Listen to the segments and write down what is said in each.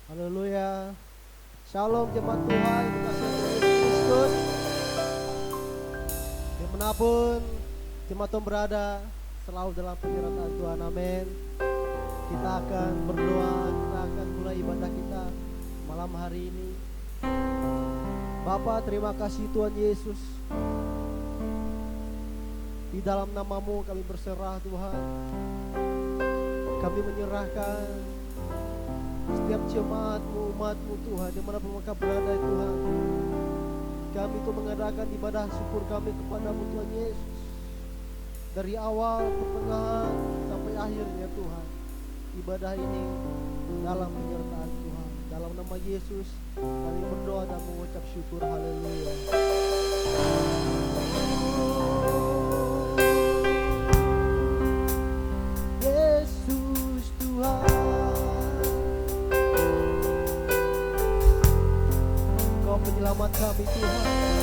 Haleluya. Shalom jemaat Tuhan, dikasih oleh Yesus Kristus. Dimanapun jemaat Tuhan berada, selalu dalam penyertaan Tuhan. Amin. Kita akan berdoa, kita akan mulai ibadah kita malam hari ini. Bapa, terima kasih Tuhan Yesus. Di dalam nama-Mu kami berserah Tuhan. Kami menyerahkan setiap jemaat-Mu, umat-Mu Tuhan, dimanapun mereka berada Tuhan. Kami itu mengadakan ibadah syukur kami kepada-Mu Tuhan Yesus. Dari awal, pertengahan, sampai akhirnya Tuhan. Ibadah ini dalam penyertaan Tuhan. Dalam nama Yesus kami berdoa dan mengucap syukur. Haleluya. Yesus Tuhan, Kau penyelamat kami Tuhan. Yesus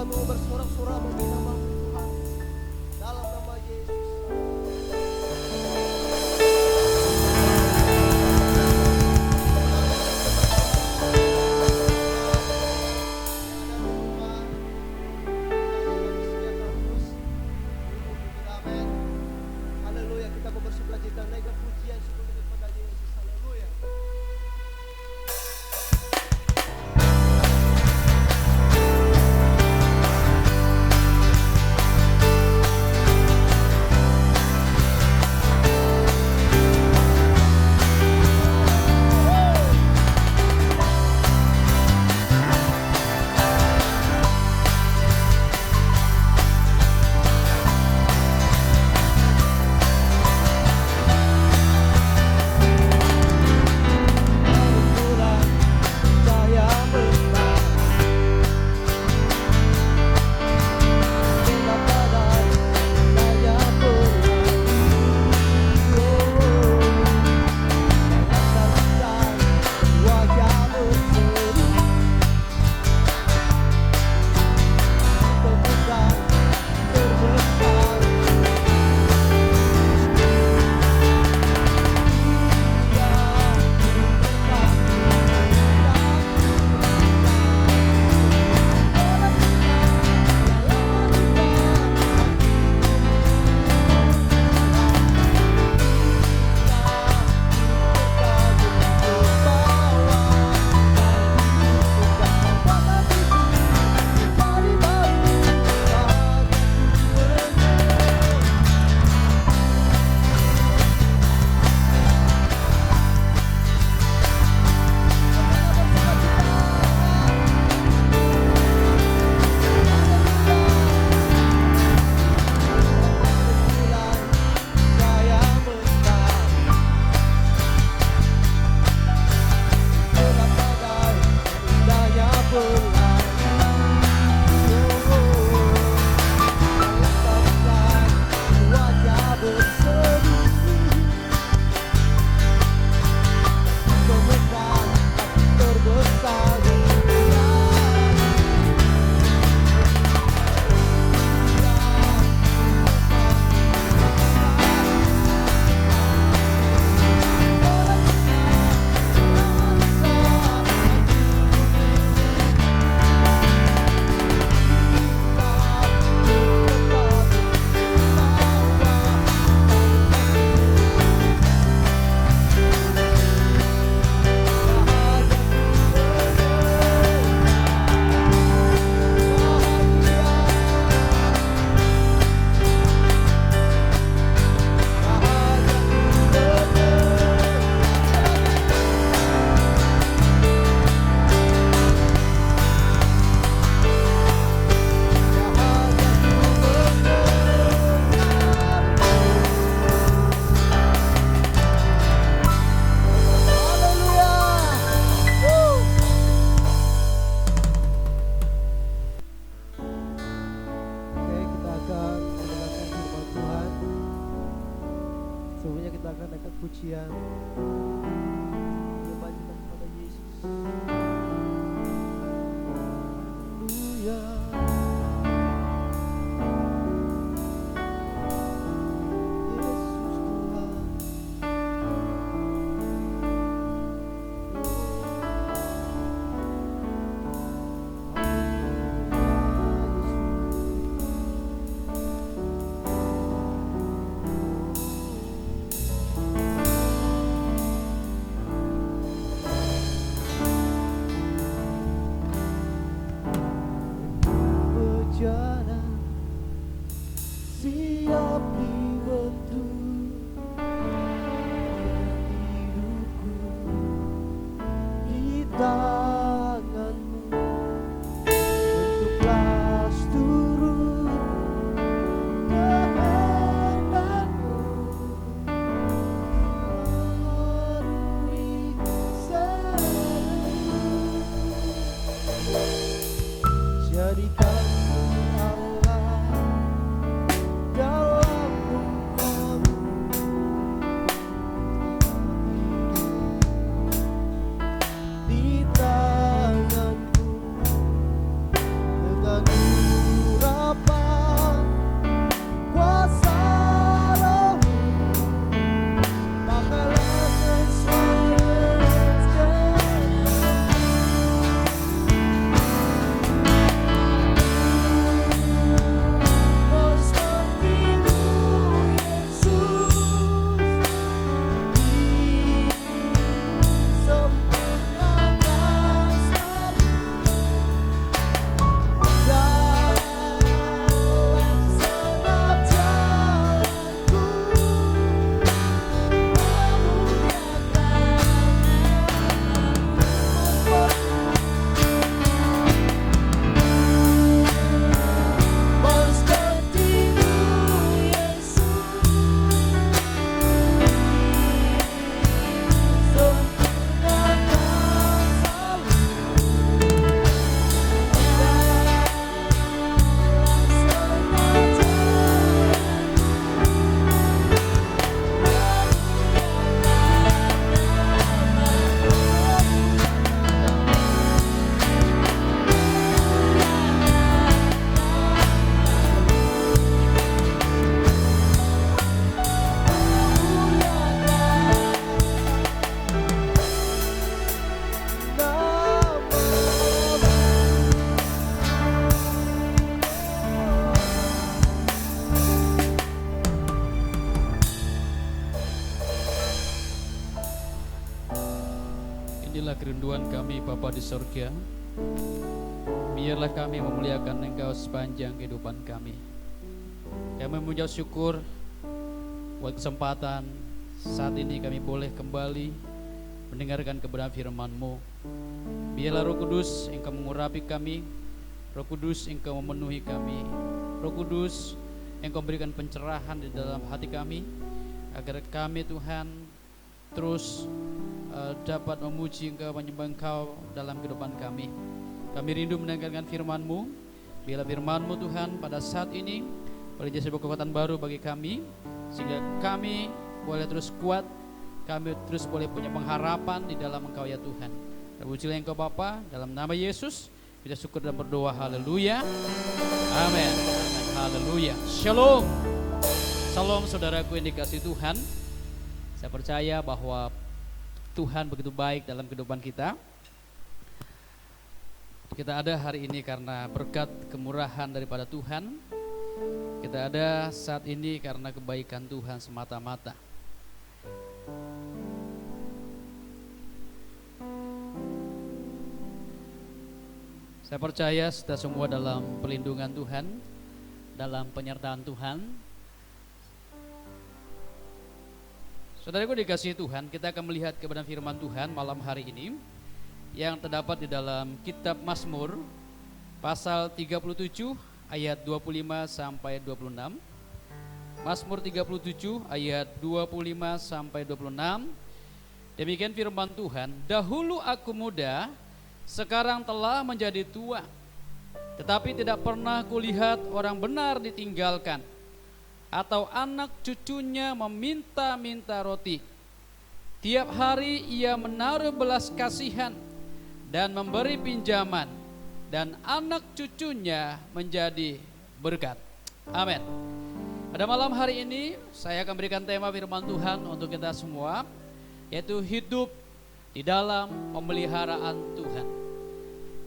kami mau bersorak-sorak menghina nama Tuhan. Dalam nama Yesus. Haleluya, kita mau bersukacita naikkan pujian syukur kepada Yesus. Haleluya. Pujian menyembah kita kepada Yesus. Haleluya. Yesus Tuhan. inilah kerinduan kami Bapa di surga. Biarlah kami memuliakan Engkau sepanjang kehidupan kami. Kami mengucap syukur buat kesempatan saat ini kami boleh kembali mendengarkan kebenaran firman-Mu. Biarlah Roh Kudus Engkau mengurapi kami, Roh Kudus Engkau memenuhi kami, Roh Kudus Engkau berikan pencerahan di dalam hati kami, agar kami Tuhan terus dapat memuji Engkau, menyembah Engkau dalam kehidupan kami. Kami rindu mendengarkan firman-Mu. Biarlah firman-Mu Tuhan pada saat ini boleh jadi sebuah kekuatan baru bagi kami, sehingga kami boleh terus kuat, kami terus boleh punya pengharapan di dalam Engkau ya Tuhan. Terpujilah Engkau Bapa, dalam nama Yesus kita syukur dan berdoa. Haleluya, amin, haleluya. Shalom, salam saudaraku yang dikasihi Tuhan. Saya percaya bahwa Tuhan begitu baik dalam kehidupan kita. Kita ada hari ini karena berkat kemurahan daripada Tuhan. Kita ada saat ini karena kebaikan Tuhan semata-mata. Saya percaya kita semua dalam perlindungan Tuhan, dalam penyertaan Tuhan. Saudaraku dikasihi Tuhan, kita akan melihat kebenaran firman Tuhan malam hari ini yang terdapat di dalam kitab Mazmur pasal 37 ayat 25 sampai 26. Mazmur 37 ayat 25 sampai 26. Demikian firman Tuhan, dahulu aku muda, sekarang telah menjadi tua, tetapi tidak pernah kulihat orang benar ditinggalkan, atau anak cucunya meminta-minta roti. Tiap hari ia menaruh belas kasihan dan memberi pinjaman, dan anak cucunya menjadi berkat. Amin. Pada malam hari ini saya akan berikan tema firman Tuhan untuk kita semua, yaitu hidup di dalam pemeliharaan Tuhan.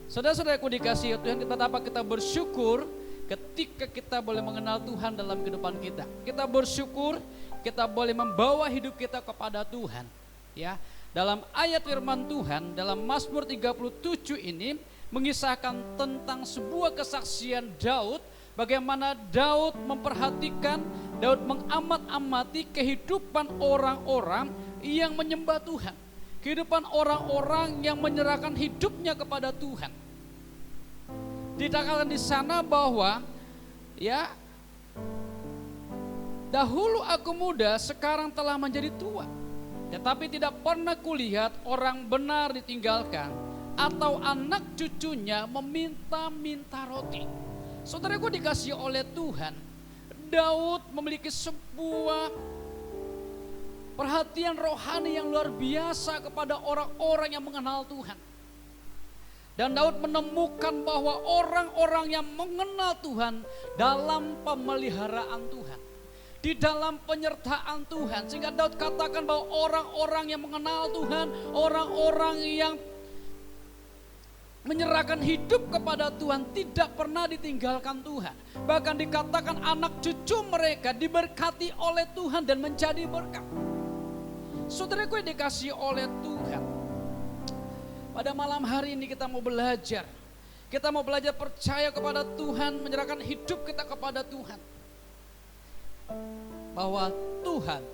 Saudara-saudaraku dikasihi Tuhan, kita dapat kita bersyukur ketika kita boleh mengenal Tuhan dalam kehidupan kita. Kita bersyukur kita boleh membawa hidup kita kepada Tuhan. Ya, dalam ayat firman Tuhan dalam Mazmur 37 ini mengisahkan tentang sebuah kesaksian Daud, bagaimana Daud memperhatikan, Daud mengamat-amati kehidupan orang-orang yang menyembah Tuhan, kehidupan orang-orang yang menyerahkan hidupnya kepada Tuhan. Dikatakan di sana bahwa ya, dahulu aku muda, sekarang telah menjadi tua, tetapi tidak pernah kulihat orang benar ditinggalkan, atau anak cucunya meminta-minta roti. Saudaraku dikasihi oleh Tuhan, Daud memiliki sebuah perhatian rohani yang luar biasa kepada orang-orang yang mengenal Tuhan. Dan Daud menemukan bahwa orang-orang yang mengenal Tuhan dalam pemeliharaan Tuhan, di dalam penyertaan Tuhan, sehingga Daud katakan bahwa orang-orang yang mengenal Tuhan, orang-orang yang menyerahkan hidup kepada Tuhan tidak pernah ditinggalkan Tuhan. Bahkan dikatakan anak cucu mereka diberkati oleh Tuhan dan menjadi berkat. Saudaraku yang dikasihi oleh Tuhan, pada malam hari ini kita mau belajar. Kita mau belajar percaya kepada Tuhan, menyerahkan hidup kita kepada Tuhan. Bahwa Tuhan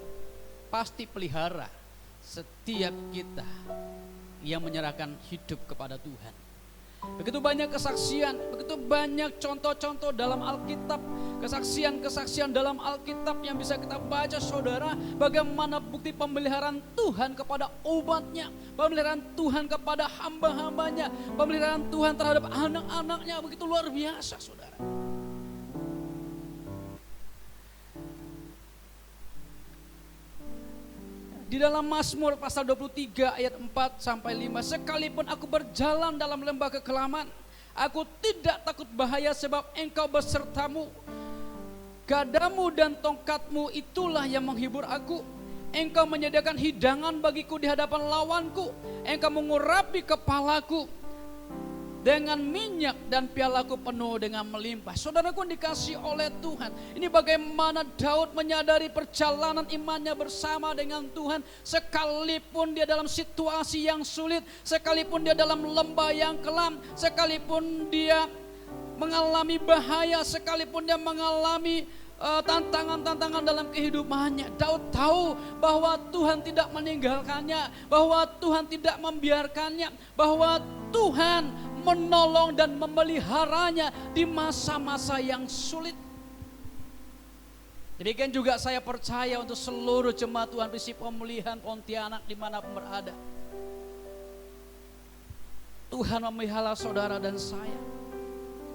pasti pelihara setiap kita yang menyerahkan hidup kepada Tuhan. Begitu banyak kesaksian, begitu banyak contoh-contoh dalam Alkitab, kesaksian-kesaksian dalam Alkitab yang bisa kita baca saudara, bagaimana bukti pemeliharaan Tuhan kepada umatnya, pemeliharaan Tuhan kepada hamba-hambanya, pemeliharaan Tuhan terhadap anak-anaknya, begitu luar biasa saudara. Di dalam Mazmur pasal 23 ayat 4 sampai 5, sekalipun aku berjalan dalam lembah kekelaman, aku tidak takut bahaya sebab Engkau besertamu. Gadamu dan tongkatmu itulah yang menghibur aku. Engkau menyediakan hidangan bagiku di hadapan lawanku. Engkau mengurapi kepalaku. dengan minyak dan pialaku penuh dengan melimpah. Saudaraku dikasih oleh Tuhan. Ini bagaimana Daud menyadari perjalanan imannya bersama dengan Tuhan. Sekalipun dia dalam situasi yang sulit, sekalipun dia dalam lembah yang kelam, sekalipun dia mengalami bahaya, sekalipun dia mengalami tantangan-tantangan dalam kehidupannya, Daud tahu bahwa Tuhan tidak meninggalkannya, bahwa Tuhan tidak membiarkannya, bahwa Tuhan menolong dan memeliharanya di masa-masa yang sulit. Demikian juga saya percaya untuk seluruh jemaat Tuhan Visi Pemulihan Pontianak dimanapun berada. Tuhan memelihara saudara dan saya.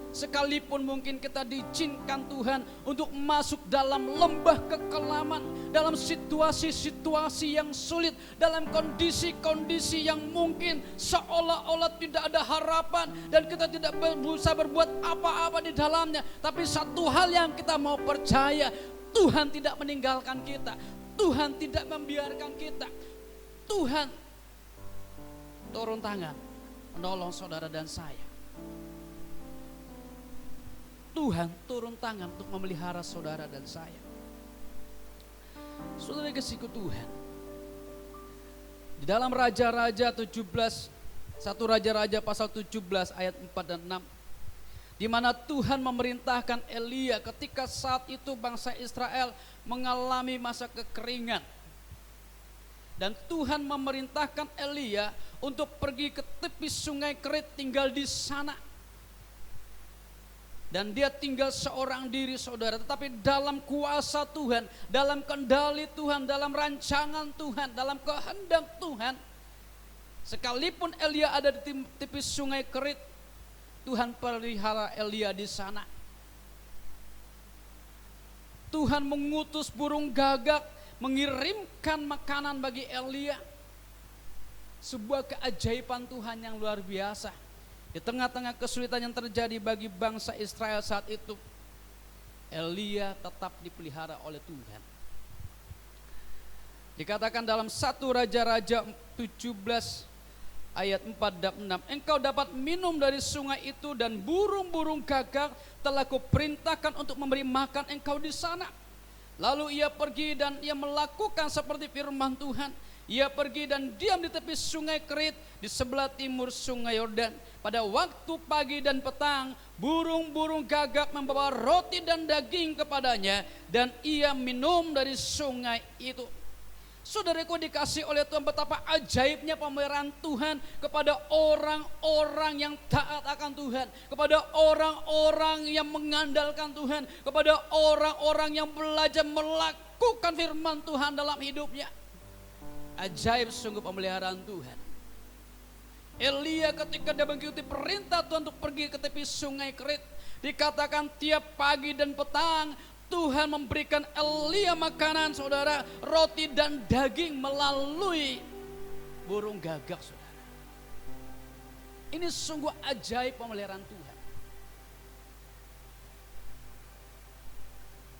Sekalipun mungkin kita diizinkan Tuhan untuk masuk dalam lembah kekelaman, dalam situasi-situasi yang sulit, dalam kondisi-kondisi yang mungkin seolah-olah tidak ada harapan dan kita tidak bisa berbuat apa-apa di dalamnya. Tapi satu hal yang kita mau percaya, Tuhan tidak meninggalkan kita, Tuhan tidak membiarkan kita. Tuhan turun tangan menolong saudara dan saya. Tuhan turun tangan untuk memelihara saudara dan saya. Saudara kasihku Tuhan, di dalam Raja-Raja 17, 1 Raja-Raja pasal 17 ayat 4 dan 6, di mana Tuhan memerintahkan Elia ketika saat itu bangsa Israel mengalami masa kekeringan. Dan Tuhan memerintahkan Elia untuk pergi ke tepi sungai Kerit, tinggal di sana. Dan dia tinggal seorang diri saudara, tetapi dalam kuasa Tuhan, dalam kendali Tuhan, dalam rancangan Tuhan, dalam kehendak Tuhan. Sekalipun Elia ada di tepi sungai Kerit, Tuhan pelihara Elia di sana. Tuhan mengutus burung gagak mengirimkan makanan bagi Elia. Sebuah keajaiban Tuhan yang luar biasa. Di tengah-tengah kesulitan yang terjadi bagi bangsa Israel saat itu, Elia tetap dipelihara oleh Tuhan. Dikatakan dalam 1 Raja-Raja 17 ayat 4 dan 6, engkau dapat minum dari sungai itu dan burung-burung gagak telah kuperintahkan untuk memberi makan engkau di sana. Lalu ia pergi dan ia melakukan seperti firman Tuhan. Ia pergi dan diam di tepi sungai Kerit di sebelah timur sungai Yordan. Pada waktu pagi dan petang, burung-burung gagak membawa roti dan daging kepadanya, dan ia minum dari sungai itu. Saudaraku dikasih oleh Tuhan, betapa ajaibnya pemeliharaan Tuhan kepada orang-orang yang taat akan Tuhan, kepada orang-orang yang mengandalkan Tuhan, kepada orang-orang yang belajar melakukan firman Tuhan dalam hidupnya. Ajaib sungguh pemeliharaan Tuhan. Elia ketika dia mengikuti perintah Tuhan untuk pergi ke tepi sungai Kerit, dikatakan tiap pagi dan petang Tuhan memberikan Elia makanan, saudara, roti dan daging melalui burung gagak, saudara. Ini sungguh ajaib pemeliharaan Tuhan.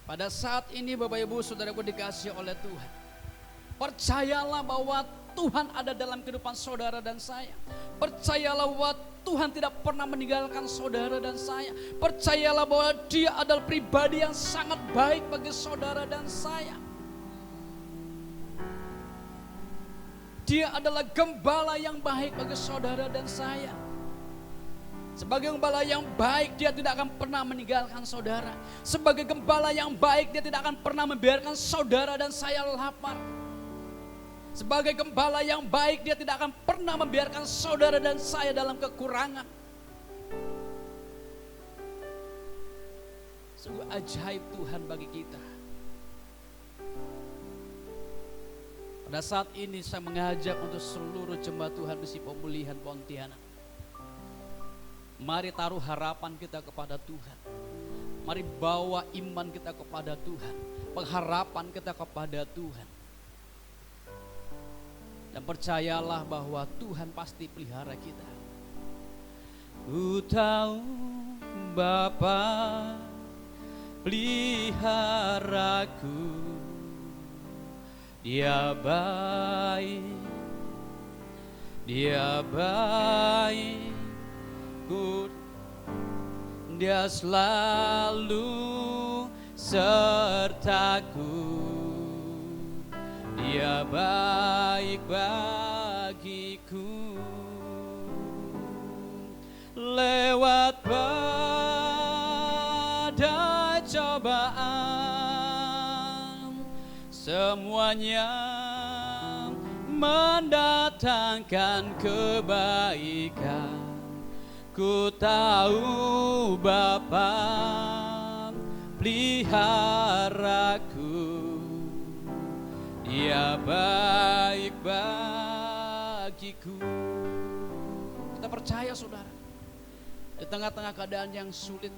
Pada saat ini Bapak Ibu saudaraku dikasih oleh Tuhan, percayalah bahwa Tuhan ada dalam kehidupan saudara dan saya. Percayalah bahwa Tuhan tidak pernah meninggalkan saudara dan saya. Percayalah bahwa Dia adalah pribadi yang sangat baik bagi saudara dan saya. Dia adalah gembala yang baik bagi saudara dan saya. Sebagai gembala yang baik, Dia tidak akan pernah meninggalkan saudara. Sebagai gembala yang baik, Dia tidak akan pernah membiarkan saudara dan saya lapar. Sebagai gembala yang baik, Dia tidak akan pernah membiarkan saudara dan saya dalam kekurangan. Sungguh ajaib Tuhan bagi kita. Pada saat ini saya mengajak untuk seluruh jemaat Tuhan Visi Pemulihan Pontianak. Mari taruh harapan kita kepada Tuhan. Mari bawa iman kita kepada Tuhan, pengharapan kita kepada Tuhan. Dan percayalah bahwa Tuhan pasti pelihara kita. Ku tahu Bapa peliharaku, Dia baik, Dia baik, ku Dia selalu sertaku. Dia baik bagiku. Lewat badai cobaan, semuanya mendatangkan kebaikan. Ku tahu Bapa peliharaku. Dia baik bagiku. Kita percaya saudara, di tengah-tengah keadaan yang sulit,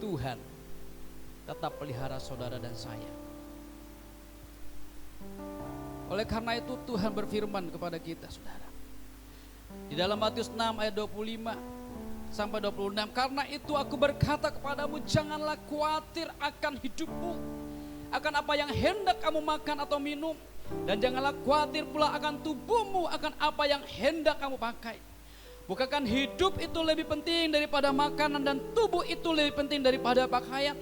Tuhan tetap pelihara saudara dan saya. Oleh karena itu Tuhan berfirman kepada kita saudara, di dalam Matius 6 ayat 25 sampai 26, karena itu aku berkata kepadamu, janganlah khawatir akan hidupmu, akan apa yang hendak kamu makan atau minum, dan janganlah khawatir pula akan tubuhmu, akan apa yang hendak kamu pakai. Bukankah hidup itu lebih penting daripada makanan, dan tubuh itu lebih penting daripada pakaian?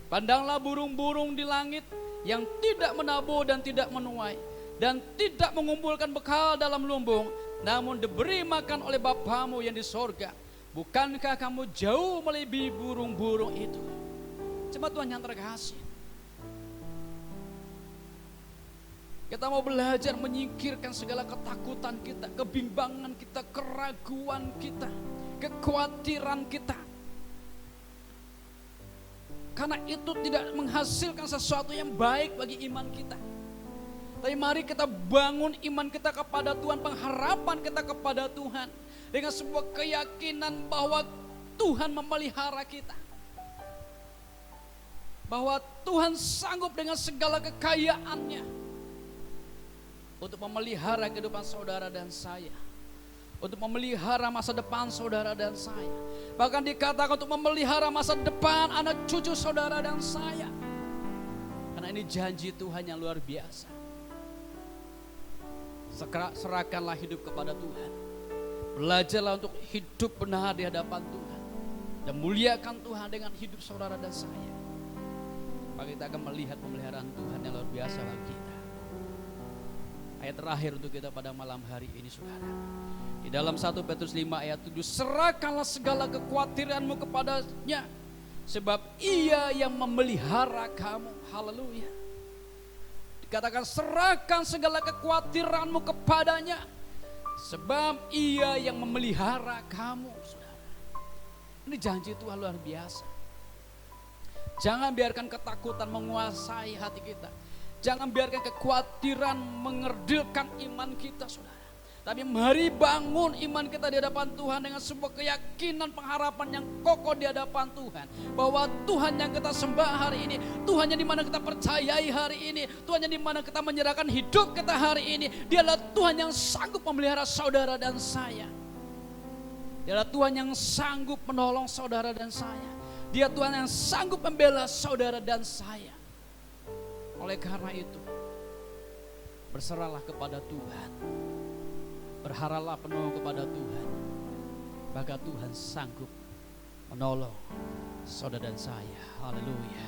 Pandanglah burung-burung di langit yang tidak menabur dan tidak menuai, dan tidak mengumpulkan bekal dalam lumbung, namun diberi makan oleh Bapamu yang di sorga. Bukankah kamu jauh melebihi burung-burung itu? Coba Tuhan yang terkasih, kita mau belajar menyingkirkan segala ketakutan kita, kebimbangan kita, keraguan kita, kekhawatiran kita. Karena itu tidak menghasilkan sesuatu yang baik bagi iman kita. Tapi mari kita bangun iman kita kepada Tuhan, pengharapan kita kepada Tuhan, dengan sebuah keyakinan bahwa Tuhan memelihara kita, bahwa Tuhan sanggup dengan segala kekayaannya untuk memelihara kehidupan saudara dan saya, untuk memelihara masa depan saudara dan saya, bahkan dikatakan untuk memelihara masa depan anak cucu saudara dan saya. Karena ini janji Tuhan yang luar biasa. Serahkanlah hidup kepada Tuhan, belajarlah untuk hidup benar di hadapan Tuhan, dan muliakan Tuhan dengan hidup saudara dan saya. Maka kita akan melihat pemeliharaan Tuhan yang luar biasa bagi kita. Ayat terakhir untuk kita pada malam hari ini saudara, di dalam 1 Petrus 5 ayat 7, serahkanlah segala kekhawatiranmu kepadanya, sebab Ia yang memelihara kamu. Haleluya. Dikatakan serahkan segala kekhawatiranmu kepadanya, sebab Ia yang memelihara kamu. Saudara, ini janji Tuhan luar biasa. Jangan biarkan ketakutan menguasai hati kita. Jangan biarkan kekhawatiran mengerdilkan iman kita saudara. Tapi mari bangun iman kita di hadapan Tuhan dengan sebuah keyakinan pengharapan yang kokoh di hadapan Tuhan. Bahwa Tuhan yang kita sembah hari ini, Tuhan yang dimana kita percayai hari ini, Tuhan yang dimana kita menyerahkan hidup kita hari ini, Dia adalah Tuhan yang sanggup memelihara saudara dan saya. Dia adalah Tuhan yang sanggup menolong saudara dan saya. Dia Tuhan yang sanggup membela saudara dan saya. Oleh karena itu, berserahlah kepada Tuhan, berharaplah penuh kepada Tuhan, maka Tuhan sanggup menolong saudara dan saya. Haleluya.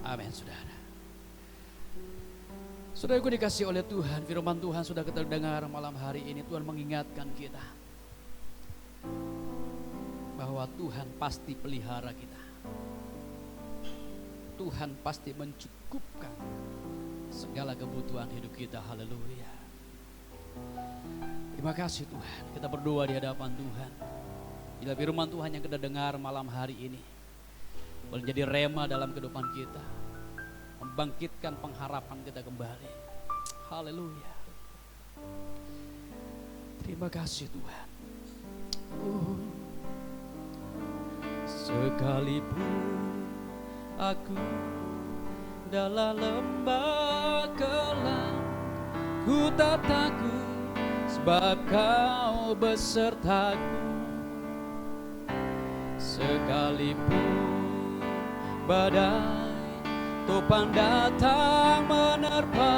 Amin saudara. Saudaraku dikasih oleh Tuhan, firman Tuhan sudah kita dengar malam hari ini. Tuhan mengingatkan kita bahwa Tuhan pasti pelihara kita. Tuhan pasti mencukupkan segala kebutuhan hidup kita. Haleluya. Terima kasih Tuhan. Kita berdoa di hadapan Tuhan. Bila firman Tuhan yang kita dengar malam hari ini boleh jadi rema dalam kehidupan kita, membangkitkan pengharapan kita kembali. Haleluya. Terima kasih Tuhan. Sekalipun aku dalam lembah kelam, ku tak takut sebab Kau besertaku. Sekalipun badai topan datang menerpa,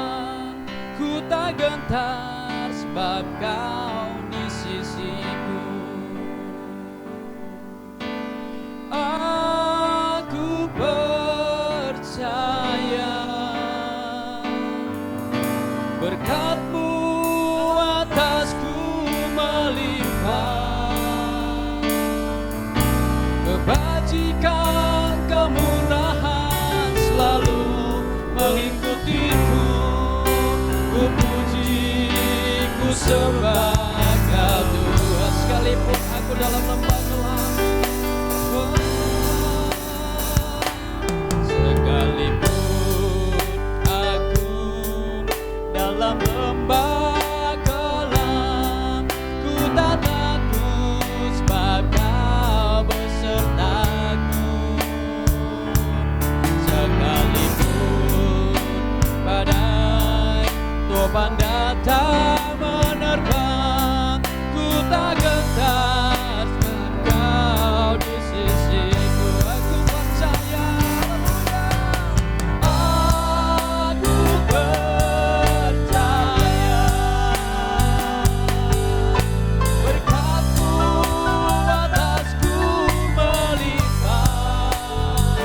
ku tak gentar sebab Kau di sisi. Aku percaya berkat-Mu atasku melimpah, kebajikan kemurahan selalu mengikutiku. Ku puji, ku sembah Kau Tuhan, sekalipun aku dalam lembah gelap, sekalipun aku dalam lembah gelap, ku tak takut sebab Kau besertaku. Sekalipun badai topan datang menerpa, ku tak gentar sebab Kau di sisiku. Aku percaya, aku percaya berkat-Mu atasku melimpah,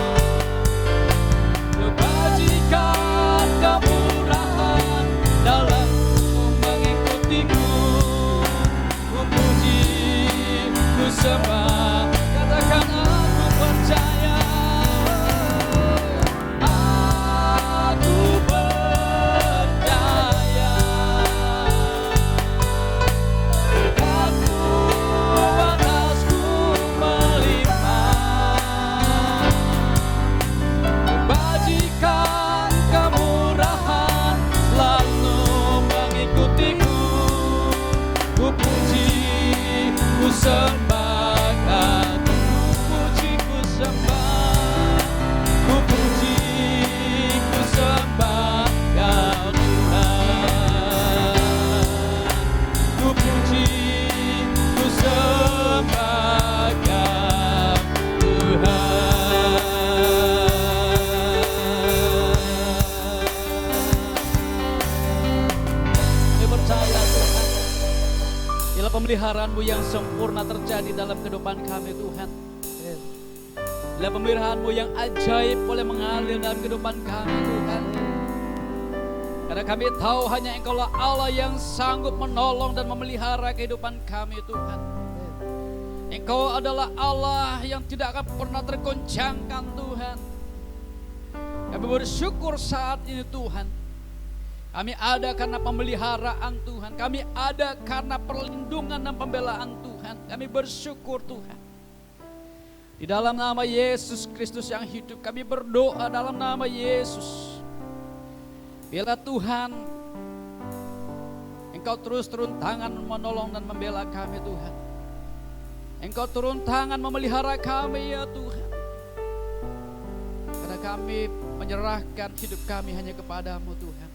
kebajikan kemurahan dalam mengikutiku. Ku puji, ku sembah, katakan aku percaya. Aku percaya berkat-Mu atasku melimpah, kebajikan kemurahan selalu mengikutiku. Ku puji, ku sembah Kau, ku puji, ku sembah, ku puji, ku sembah Kau Tuhan, ku puji, ku sembah Kau Tuhan. Kami percaya Tuhan, bila pemeliharaan-Mu yang sempurna terjadi dalam kehidupan kami Tuhan, bila pemeliharaan-Mu yang ajaib boleh mengalir dalam kehidupan kami Tuhan. Karena kami tahu hanya Engkau-lah Allah yang sanggup menolong dan memelihara kehidupan kami Tuhan. Engkau adalah Allah yang tidak akan pernah tergoncangkan Tuhan. Kami bersyukur saat ini Tuhan. Kami ada karena pemeliharaan Tuhan. Kami ada karena perlindungan dan pembelaan Tuhan. Kami bersyukur Tuhan. Di dalam nama Yesus Kristus yang hidup, kami berdoa dalam nama Yesus. Bila Tuhan, Engkau terus turun tangan menolong dan membela kami Tuhan. Engkau turun tangan memelihara kami ya Tuhan. Karena kami menyerahkan hidup kami hanya kepadamu Tuhan.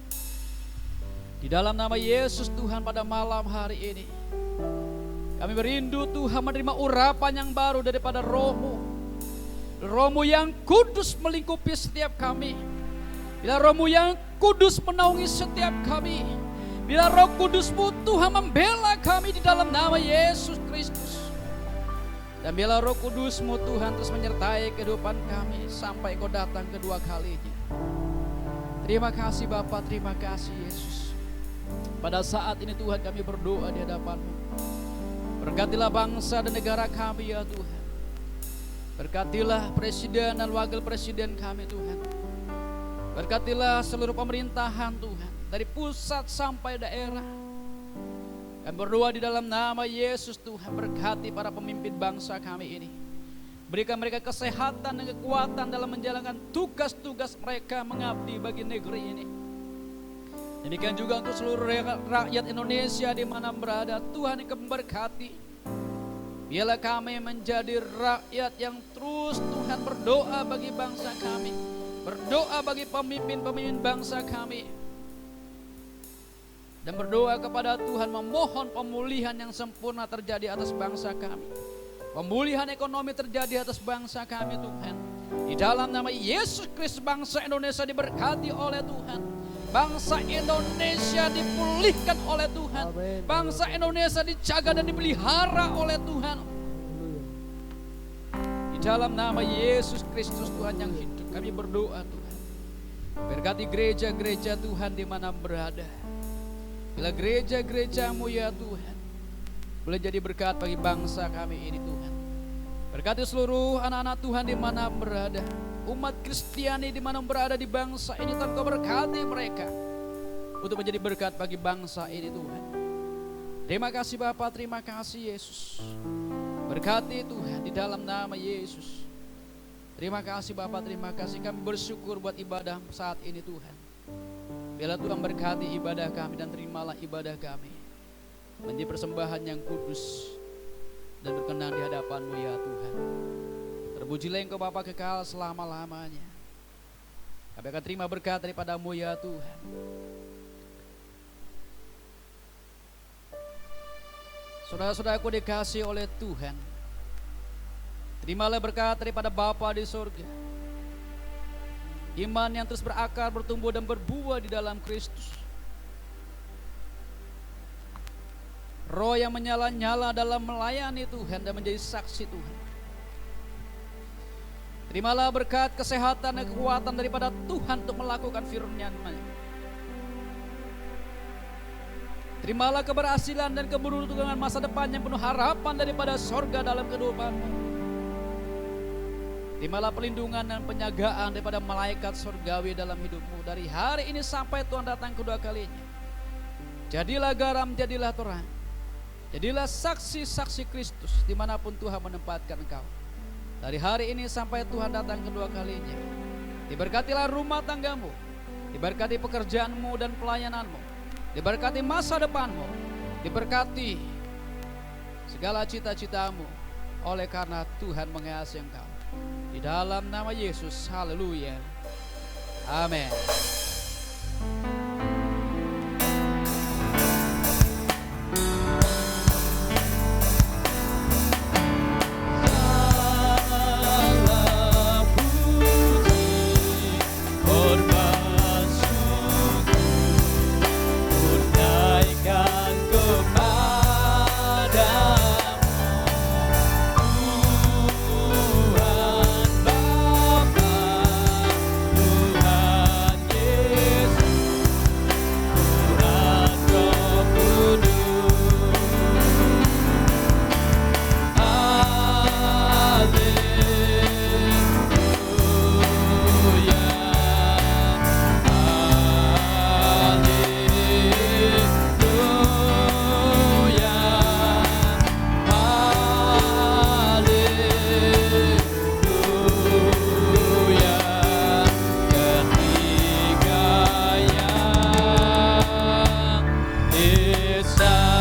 Di dalam nama Yesus Tuhan, pada malam hari ini kami merindu Tuhan menerima urapan yang baru daripada Roh-Mu. Roh-Mu yang kudus melingkupi setiap kami. Bila Roh-Mu yang kudus menaungi setiap kami. Bila Roh Kudus-Mu Tuhan membela kami di dalam nama Yesus Kristus. Dan bila Roh Kudus-Mu Tuhan terus menyertai kehidupan kami sampai Kau datang kedua kalinya. Terima kasih Bapa, terima kasih Yesus. Pada saat ini Tuhan kami berdoa di hadapan-Mu. Berkatilah bangsa dan negara kami ya Tuhan. Berkatilah presiden dan wakil presiden kami Tuhan. Berkatilah seluruh pemerintahan Tuhan, dari pusat sampai daerah. Kami berdoa di dalam nama Yesus Tuhan, berkati para pemimpin bangsa kami ini. Berikan mereka kesehatan dan kekuatan dalam menjalankan tugas-tugas mereka mengabdi bagi negeri ini. Demikian juga untuk seluruh rakyat Indonesia di mana berada, Tuhan yang memberkati. Biarlah kami menjadi rakyat yang terus Tuhan berdoa bagi bangsa kami, berdoa bagi pemimpin-pemimpin bangsa kami, dan berdoa kepada Tuhan memohon pemulihan yang sempurna terjadi atas bangsa kami. Pemulihan ekonomi terjadi atas bangsa kami Tuhan. Di dalam nama Yesus Kristus bangsa Indonesia diberkati oleh Tuhan. Bangsa Indonesia dipulihkan oleh Tuhan. Amen. Bangsa Indonesia dijaga dan dipelihara oleh Tuhan. Di dalam nama Yesus Kristus Tuhan yang hidup, kami berdoa Tuhan. Berkati gereja-gereja Tuhan di mana berada. Bila gereja-gerejamu ya Tuhan boleh jadi berkat bagi bangsa kami ini Tuhan. Berkati seluruh anak-anak Tuhan di mana berada. Umat Kristiani di mana berada di bangsa ini, Tuhan Kau berkati mereka untuk menjadi berkat bagi bangsa ini Tuhan. Terima kasih Bapa, terima kasih Yesus. Berkati Tuhan di dalam nama Yesus. Terima kasih Bapa, terima kasih. Kami bersyukur buat ibadah saat ini Tuhan. Biarlah Tuhan berkati ibadah kami dan terimalah ibadah kami menjadi persembahan yang kudus dan berkenan di hadapan-Mu ya Tuhan. Terpujilah Engkau Bapa kekal selama-lamanya. Kami akan terima berkat daripada-Mu ya Tuhan. Saudara-saudaraku dikasih oleh Tuhan, terimalah berkat daripada Bapa di surga. Iman yang terus berakar, bertumbuh dan berbuah di dalam Kristus. Roh yang menyala-nyala dalam melayani Tuhan dan menjadi saksi Tuhan. Terimalah berkat kesehatan dan kekuatan daripada Tuhan untuk melakukan firman-Nya. Terimalah keberhasilan dan keberuntungan masa depan yang penuh harapan daripada sorga dalam kehidupanmu. Terimalah perlindungan dan penjagaan daripada malaikat surgawi dalam hidupmu dari hari ini sampai Tuhan datang kedua kalinya. Jadilah garam, jadilah terang. Jadilah saksi-saksi Kristus dimanapun Tuhan menempatkan engkau. Dari hari ini sampai Tuhan datang kedua kalinya. Diberkatilah rumah tanggamu, diberkati pekerjaanmu dan pelayananmu, diberkati masa depanmu, diberkati segala cita-citamu oleh karena Tuhan mengasihi engkau. Di dalam nama Yesus, haleluya, amin. Inside